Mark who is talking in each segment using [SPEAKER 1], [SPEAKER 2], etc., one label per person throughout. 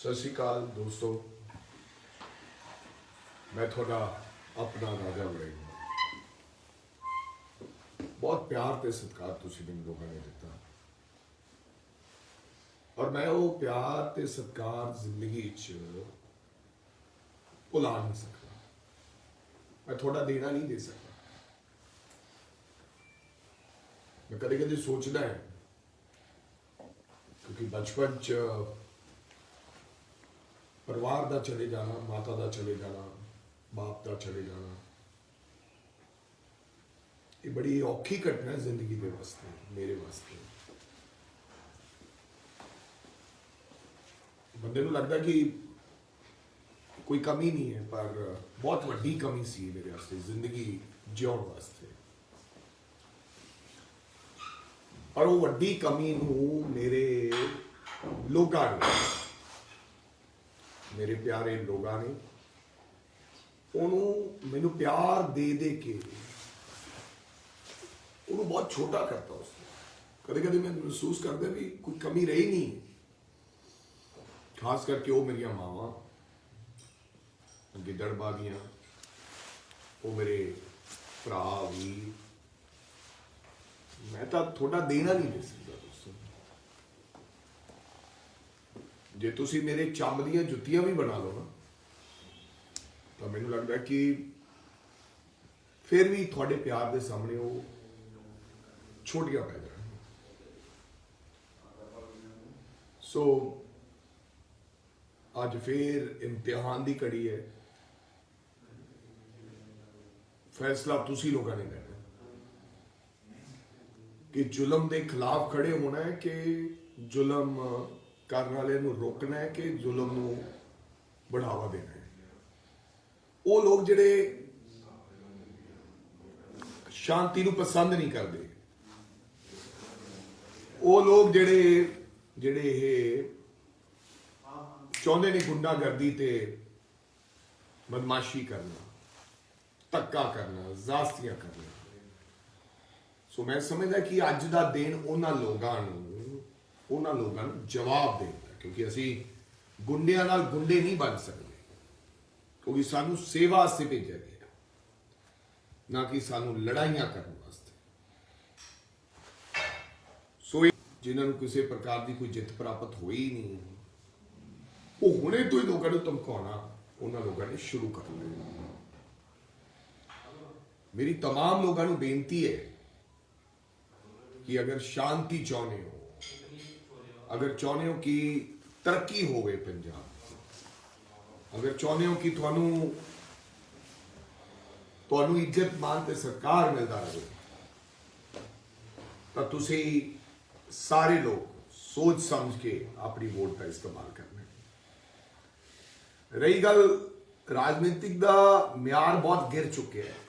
[SPEAKER 1] सत श्री अकाल दोस्तों, मैं थोड़ा अपना राजा वड़ेगा। बहुत प्यार ते सत्कार तुसीं मैनूं लोगों ने दिता और मैं वो प्यार ते सत्कार जिंदगी च भुला नहीं सकता। मैं थोड़ा देना नहीं दे सकता। मैं कदे कदे सोचना है क्योंकि बचपन च परिवार का चले जाना, माता का चले जाना, बाप का चले जाना, ये बड़ी औखी घटना है जिंदगी के वास्ते, मेरे वास्ते। बंदे को लगता कि कोई कमी नहीं है, पर बहुत वड्डी कमी सी मेरे वास्ते जिंदगी जिउण वास्ते। और वो वड्डी कमी नूं मेरे लोगां ने, मेरे प्यारे लोगों ने उन्होंने मैनू प्यार दे दे के उन्होंने बहुत छोटा करता। उसने कदे कदे मैं महसूस करता भी कोई कमी रही नहीं, खास करके वो मेरिया मावां गिदड़ बागियां, वो मेरे भरा भी। मैं तो थोड़ा देना नहीं दे सकता दोस्तों। जे तुसी मेरे चंब दियां जुत्तियां भी बना लो ना, तो मैनू लगता कि फिर भी थोड़े प्यार के सामने वो छोटियां पै जाए। सो अज फिर इम्तिहान की घड़ी है। फैसला तुसी लोगों ने लेना कि जुल्म के खिलाफ खड़े होना है कि जुल्म करने वाले नूं रोकना है कि जुल्म नूं बढ़ावा देना है। वो लोग जिहड़े शांति नूं पसंद नहीं करते, वो लोग जिहड़े चाहते ने गुंडागर्दी ते बदमाशी करना, धक्का करना, जास्तियां करना। सो मैं समझदा कि अज दा दिन उन्हां लोगां नूं जवाब देना, क्योंकि असी गुंडियां नाल गुंडे नहीं बन सकते, क्योंकि सानू सेवा वास्ते भेजा गया, ना कि सानू लड़ाइयां करने वास्ते। सो जिन्होंने किसी प्रकार की कोई जित प्राप्त हुई नहीं, वो हुणे तो ही लोगों को धमकाना उन्होंने लोगों ने शुरू कर लिया। मेरी तमाम लोगों को बेनती है कि अगर शांति चाहते हो, अगर चाहते हो कि तरक्की होवे पंजाब, अगर चाहते हो कि तुहानू इज्जत मान ते सरकार मिलता रहे, तो तुसी सारे लोग सोच समझ के अपनी वोट का इस्तेमाल करना। रही गल राजनीतिक का म्यार बहुत गिर चुके हैं,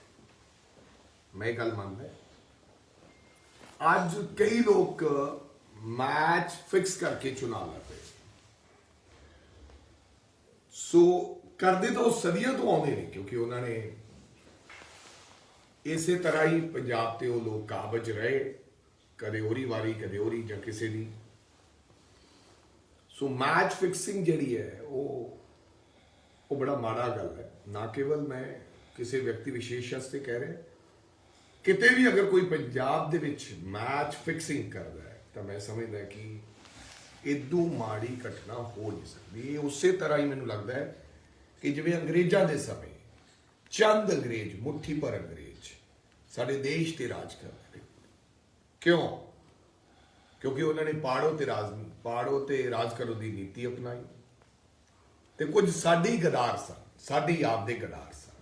[SPEAKER 1] मैं गल मानता। आज कई लोग मैच फिक्स करके चुनाव लड़ रहे। सो करते तो सदियों तो आते नहीं, क्योंकि उन्होंने इसे तरह ही पंजाब ते वो लोग काबज रहे, कदे ओरी वारी कदे ओरी या किसी दी। सो मैच फिक्सिंग जी है वो बड़ा माड़ा गल है। ना केवल मैं किसी व्यक्ति विशेष वास्ते कह रहा, किते भी अगर कोई पंजाब दे विच मैच फिक्सिंग करता है तो मैं समझदा कि इदू माड़ी घटना हो नहीं सकती। ये उस तरह ही मैनू लगता है कि जिवें अंग्रेज़ों के समय चंद अंग्रेज, मुट्ठी भर अंग्रेज साडे देश ते राज करते। क्यों? क्योंकि उन्होंने पाड़ो ते राज करो की नीति अपनाई, ते कुछ साडी गदार सन, साडी आपदे गदार सन।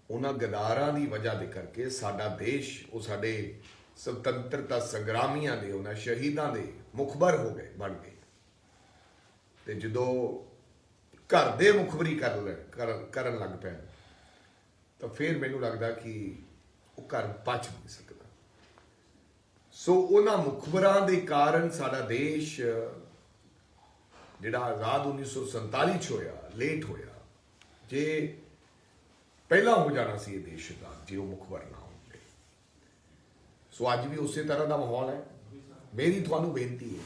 [SPEAKER 1] उन्होंने गदारां की वजह दे करके साडा देश वो साडे स्वतंत्रता संग्रामियों के, उन्होंने शहीदों के मुखबर हो गए, बन गए। ते जदों घर दे मुखबरी करन लग पे तो फिर मैनू लगता कि वो घर पच नहीं सकता। सो उन्होंने मुखबरां दे कारण साडा देश जिहड़ा आज़ाद 1947 होया, लेट होया। जे पहला हो जाना सी देश का, जे वो मुखबर ना होंगे। सो अज भी उस तरह का माहौल है। मेरी तुहानू बेनती है,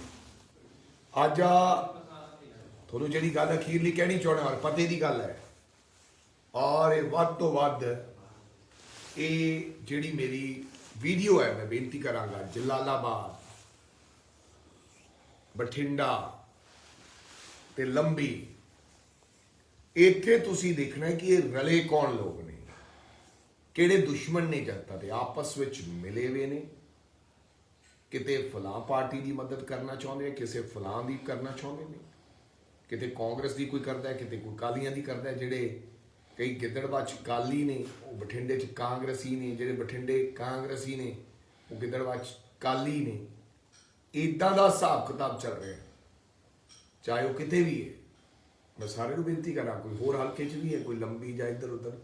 [SPEAKER 1] अज ਤੁਹਾਨੂੰ ਜਿਹੜੀ ਗੱਲ ਅਖੀਰਲੀ ਕਹਿਣੀ ਚਾਹੁੰਦਾ ਔਰ ਪਤੇ ਦੀ ਗੱਲ ਹੈ, ਔਰ ਇਹ ਵੱਧ ਤੋਂ ਵੱਧ ਇਹ ਜਿਹੜੀ ਮੇਰੀ ਵੀਡੀਓ ਹੈ, ਮੈਂ ਬੇਨਤੀ ਕਰਾਂਗਾ ਜਲਾਲਾਬਾਦ, ਬਠਿੰਡਾ ਤੇ ਲੰਬੀ, ਇੱਥੇ ਤੁਸੀਂ ਦੇਖਣਾ ਹੈ ਕਿ ਇਹ ਰਲੇ ਕੌਣ ਲੋਕ ਨੇ, ਕਿਹੜੇ ਦੁਸ਼ਮਣ ਨੇ ਜਨਤਾ ਦੇ, ਆਪਸ ਵਿੱਚ ਮਿਲੇ ਹੋਏ ਨੇ। ਕਿਤੇ ਫਲਾਂ ਪਾਰਟੀ ਦੀ ਮਦਦ ਕਰਨਾ ਚਾਹੁੰਦੇ, ਕਿਸੇ ਫਲਾਂ ਦੀ ਕਰਨਾ ਚਾਹੁੰਦੇ ਨੇ, ਕਿਤੇ ਕਾਂਗਰਸ ਦੀ ਕੋਈ ਕਰਦਾ, ਕਿਤੇ ਕੋਈ ਕਾਲੀਆਂ ਦੀ ਕਰਦਾ। ਜਿਹੜੇ ਕਈ ਗਿੱਦੜਬਾਹ 'ਚ ਕਾਲੀ ਨੇ ਉਹ ਬਠਿੰਡੇ 'ਚ ਕਾਂਗਰਸੀ ਨੇ, ਜਿਹੜੇ ਬਠਿੰਡੇ ਕਾਂਗਰਸੀ ਨੇ ਉਹ ਗਿੱਦੜਬਾਹ 'ਚ ਕਾਲੀ ਨੇ। ਇੱਦਾਂ ਦਾ ਹਿਸਾਬ ਕਿਤਾਬ ਚੱਲ ਰਿਹਾ, ਚਾਹੇ ਉਹ ਕਿਤੇ ਵੀ ਹੈ। ਮੈਂ ਸਾਰਿਆਂ ਨੂੰ ਬੇਨਤੀ ਕਰਾਂ, ਕੋਈ ਹੋਰ ਹਲਕੇ 'ਚ ਵੀ ਹੈ, ਕੋਈ ਲੰਬੀ ਜਾਂ ਇੱਧਰ ਉੱਧਰ,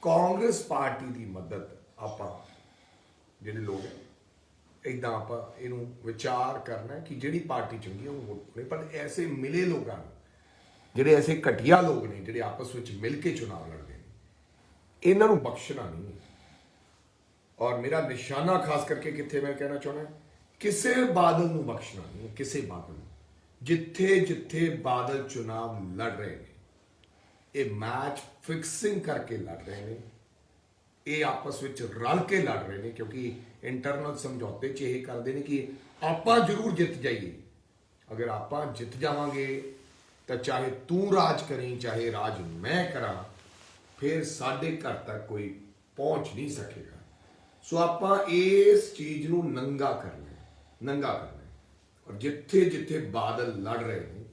[SPEAKER 1] ਕਾਂਗਰਸ ਪਾਰਟੀ ਦੀ ਮਦਦ ਆਪਾਂ ਜਿਹੜੇ ਲੋਕ ਹੈ ਇੱਦਾਂ ਆਪਾਂ ਇਹਨੂੰ ਵਿਚਾਰ ਕਰਨਾ ਕਿ ਜਿਹੜੀ ਪਾਰਟੀ ਚੰਗੀ ਉਹਨੂੰ ਵੋਟ ਪਾਉਣੀ। ਪਰ ਐਸੇ ਮਿਲੇ ਲੋਕਾਂ ਨੂੰ, ਜਿਹੜੇ ਐਸੇ ਘਟੀਆ ਲੋਕ ਨੇ ਜਿਹੜੇ ਆਪਸ ਵਿੱਚ ਮਿਲ ਕੇ ਚੁਣਾਵ ਲੜਦੇ ਨੇ, ਇਹਨਾਂ ਨੂੰ ਬਖਸ਼ਣਾ ਨਹੀਂ। ਔਰ ਮੇਰਾ ਨਿਸ਼ਾਨਾ ਖਾਸ ਕਰਕੇ ਕਿੱਥੇ ਮੈਂ ਕਹਿਣਾ ਚਾਹੁੰਦਾ, ਕਿਸੇ ਬਾਦਲ ਨੂੰ ਬਖਸ਼ਣਾ ਨਹੀਂ, ਕਿਸੇ ਬਾਦਲ ਨੂੰ। ਜਿੱਥੇ ਜਿੱਥੇ ਬਾਦਲ ਚੁਣਾਵ ਲੜ ਰਹੇ ਨੇ, ਇਹ ਮੈਚ ਫਿਕਸਿੰਗ ਕਰਕੇ ਲੜ ਰਹੇ ਨੇ, ਇਹ ਆਪਸ ਵਿੱਚ ਰਲ ਕੇ ਲੜ ਰਹੇ ਨੇ, ਕਿਉਂਕਿ ਇੰਟਰਨਲ ਸਮਝੌਤੇ 'ਚ ਇਹ ਕਰਦੇ ਨੇ ਕਿ ਆਪਾਂ ਜ਼ਰੂਰ ਜਿੱਤ ਜਾਈਏ। ਅਗਰ ਆਪਾਂ ਜਿੱਤ ਜਾਵਾਂਗੇ ਤਾਂ ਚਾਹੇ ਤੂੰ ਰਾਜ ਕਰੀਂ, ਚਾਹੇ ਰਾਜ ਮੈਂ ਕਰਾਂ, ਫਿਰ ਸਾਡੇ ਘਰ ਤੱਕ ਕੋਈ ਪਹੁੰਚ ਨਹੀਂ ਸਕੇਗਾ। ਸੋ ਆਪਾਂ ਇਸ ਚੀਜ਼ ਨੂੰ ਨੰਗਾ ਕਰਨਾ। ਔਰ ਜਿੱਥੇ ਜਿੱਥੇ ਬਾਦਲ ਲੜ ਰਹੇ ਨੇ,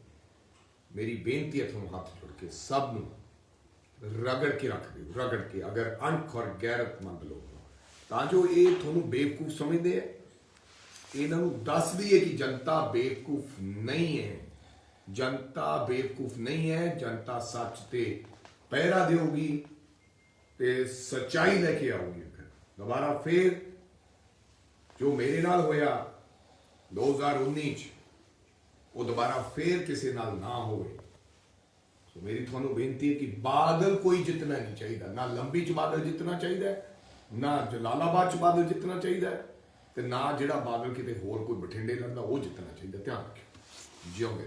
[SPEAKER 1] ਮੇਰੀ ਬੇਨਤੀ ਹੈ ਤੁਹਾਨੂੰ ਹੱਥ ਜੋੜ ਕੇ ਸਭ ਨੂੰ ਰਗੜ ਕੇ ਰੱਖ ਦਿਓ, ਰਗੜ ਕੇ, ਅਗਰ ਅਣਖ ਔਰ ਗੈਰਤਮੰਦ ਲੋਕ, ਤਾਂ ਜੋ ਇਹ ਤੁਹਾਨੂੰ ਬੇਵਕੂਫ ਸਮਝਦੇ ਆ, ਇਹਨਾਂ ਨੂੰ ਦੱਸ ਦਈਏ ਕਿ ਜਨਤਾ ਬੇਵਕੂਫ ਨਹੀਂ ਹੈ। ਜਨਤਾ ਬੇਵਕੂਫ ਨਹੀਂ ਹੈ, ਜਨਤਾ ਸੱਚ ਤੇ ਪਹਿਰਾ ਦੇਊਗੀ ਤੇ ਸੱਚਾਈ ਲੈ ਕੇ ਆਊਗੀ। ਦੁਬਾਰਾ ਫੇਰ ਜੋ ਮੇਰੇ ਨਾਲ ਹੋਇਆ 2019 ਚ, ਉਹ ਦੁਬਾਰਾ ਫੇਰ ਕਿਸੇ ਨਾਲ ਨਾ ਹੋਵੇ। ਸੋ ਮੇਰੀ ਤੁਹਾਨੂੰ ਬੇਨਤੀ ਹੈ ਕਿ ਬਾਦਲ ਕੋਈ ਜਿੱਤਣਾ ਨਹੀਂ ਚਾਹੀਦਾ, ਨਾ ਲੰਬੀ ਚ ਬਾਦਲ ਜਿੱਤਣਾ ਚਾਹੀਦਾ, ਨਾ ਜਲਾਲਾਬਾਦ ਚ ਬਾਦਲ ਜਿੱਤਣਾ ਚਾਹੀਦਾ, ਤੇ ਨਾ ਜਿਹੜਾ ਬਾਦਲ ਕਿਤੇ ਹੋਰ ਕੋਈ ਬਠਿੰਡੇ ਲੜਦਾ ਉਹ ਜਿੱਤਣਾ ਚਾਹੀਦਾ। ਧਿਆਨ ਰੱਖਿਓ। ਜਿਉਂਦੇ